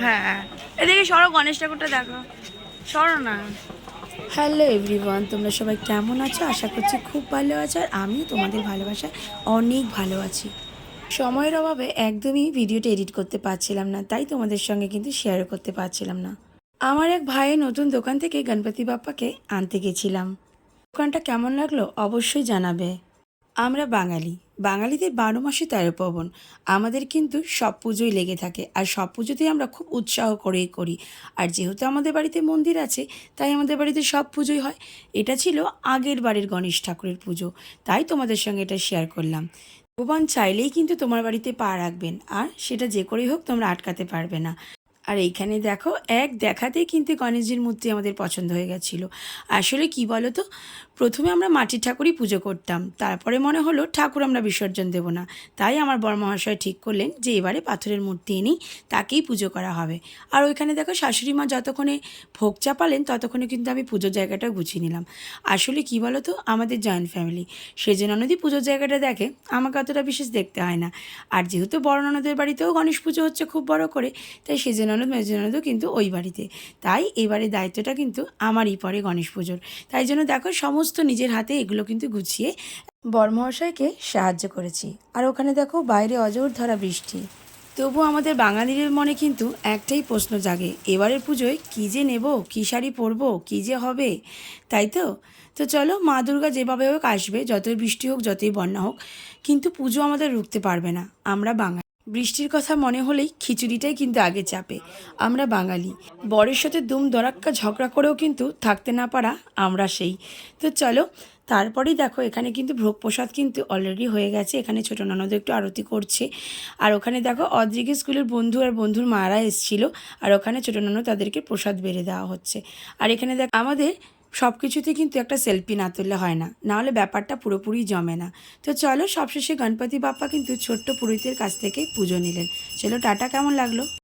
হ্যাঁ, এদিকে সরো, গণেশ ঠাকুরটা দেখো, সরো না। হ্যালো এভরিওয়ান, তোমরা সবাই কেমন আছো? আশা করছি খুব ভালো আছো, আর আমিও তোমাদের ভালোবাসায় অনেক ভালো আছি। সময়ের অভাবে একদমই ভিডিওটা এডিট করতে পারছিলাম না, তাই তোমাদের সঙ্গে কিন্তু শেয়ার করতে পারছিলাম না। আমার এক ভাইয়ের নতুন দোকান থেকে গণপতি বাপ্পাকে আনতে গেছিলাম। দোকানটা কেমন লাগলো অবশ্যই জানাবে। আমরা বাঙালি, বাঙালিদের 12 মাসে 13 পার্বণ। আমাদের কিন্তু সব পুজোই লেগে থাকে, আর সব পুজোতেই আমরা খুব উৎসাহ করেই করি। আর যেহেতু আমাদের বাড়িতে মন্দির আছে, তাই আমাদের বাড়িতে সব পুজোই হয়। এটা ছিল আগের বাড়ির গণেশ ঠাকুরের পুজো, তাই তোমাদের সঙ্গে এটা শেয়ার করলাম। ভগবান চাইলেই কিন্তু তোমার বাড়িতে পা রাখবেন, আর সেটা যে করেই হোক তোমরা আটকাতে পারবে না। আর এইখানে দেখো, এক দেখাতেই কিন্তু গণেশজির মূর্তি আমাদের পছন্দ হয়ে গেছিলো। আসলে কি বলো তো, প্রথমে আমরা মাটির ঠাকুরই পুজো করতাম, তারপরে মনে হলো ঠাকুর আমরা বিসর্জন দেব না। তাই আমার বড়মহাশয় ঠিক করলেন যে এবারে পাথরের মূর্তি এনেই তাকেই পুজো করা হবে। আর ওইখানে দেখো শাশুড়ি মা যতক্ষণে ভোগ চাপালেন ততক্ষণে কিন্তু আমি পুজোর জায়গাটা গুছিয়ে নিলাম। আসলে কি বলো তো, আমাদের জয়েন্ট ফ্যামিলি, সেজন্য নদী পুজোর জায়গাটা দেখে, আমাকে অতটা বিশেষ দেখতে হয় না। আর যেহেতু বড় ননদের বাড়িতেও গণেশ পুজো হচ্ছে খুব বড় করে, তাই সেজে ননদ মেজে ননদও কিন্তু ওই বাড়িতে। তাই এবারে দায়িত্বটা কিন্তু আমারই পড়ে গণেশ পুজোর। তাই জন্য দেখো সমস্ত নিজের হাতে এগুলো কিন্তু গুছিয়ে বরমহাশয়কে সাহায্য করেছি। আর ওখানে দেখো বাইরে অজর ধরা বৃষ্টি, তবু আমাদের বাঙালিদের মনে কিন্তু একটাই প্রশ্ন জাগে, এবারের পুজোয় কী যে নেব, কী শাড়ি পরবো, কী যে হবে, তাই তো। তো চলো, মা দুর্গা যেভাবে হোক আসবে, যতই বৃষ্টি হোক যতই বন্যা হোক, কিন্তু পুজো আমাদের রুখতে পারবে না। আমরা বাঙালি, বৃষ্টির কথা মনে হলেই খিচুড়িটাই কিন্তু আগে চাপে। আমরা বাঙালি, বরের সাথে দুম দরাক্কা ঝগড়া করেও কিন্তু থাকতে না পারা আমরা সেই। তো চলো, তারপরেই দেখো এখানে কিন্তু ভোগ প্রসাদ কিন্তু অলরেডি হয়ে গেছে। এখানে ছোটো ননদ একটু আরতি করছে। আর ওখানে দেখো অদ্রিকের স্কুলের বন্ধু আর বন্ধুর মারা এসেছিলো, আর ওখানে ছোটো ননদ তাদেরকে প্রসাদ বেড়ে দেওয়া হচ্ছে। আর এখানে দেখ, আমাদের সব কিছুতে কিন্তু একটা সেলফি না তুললে হয় না, নাহলে ব্যাপারটা পুরোপুরি জমে না। তো চলো, সবশেষে গণপতি বাপ্পা কিন্তু ছোট্ট পুরোহিতের কাছ থেকে পুজো নিলেন। চলো টাটা, কেমন লাগলো?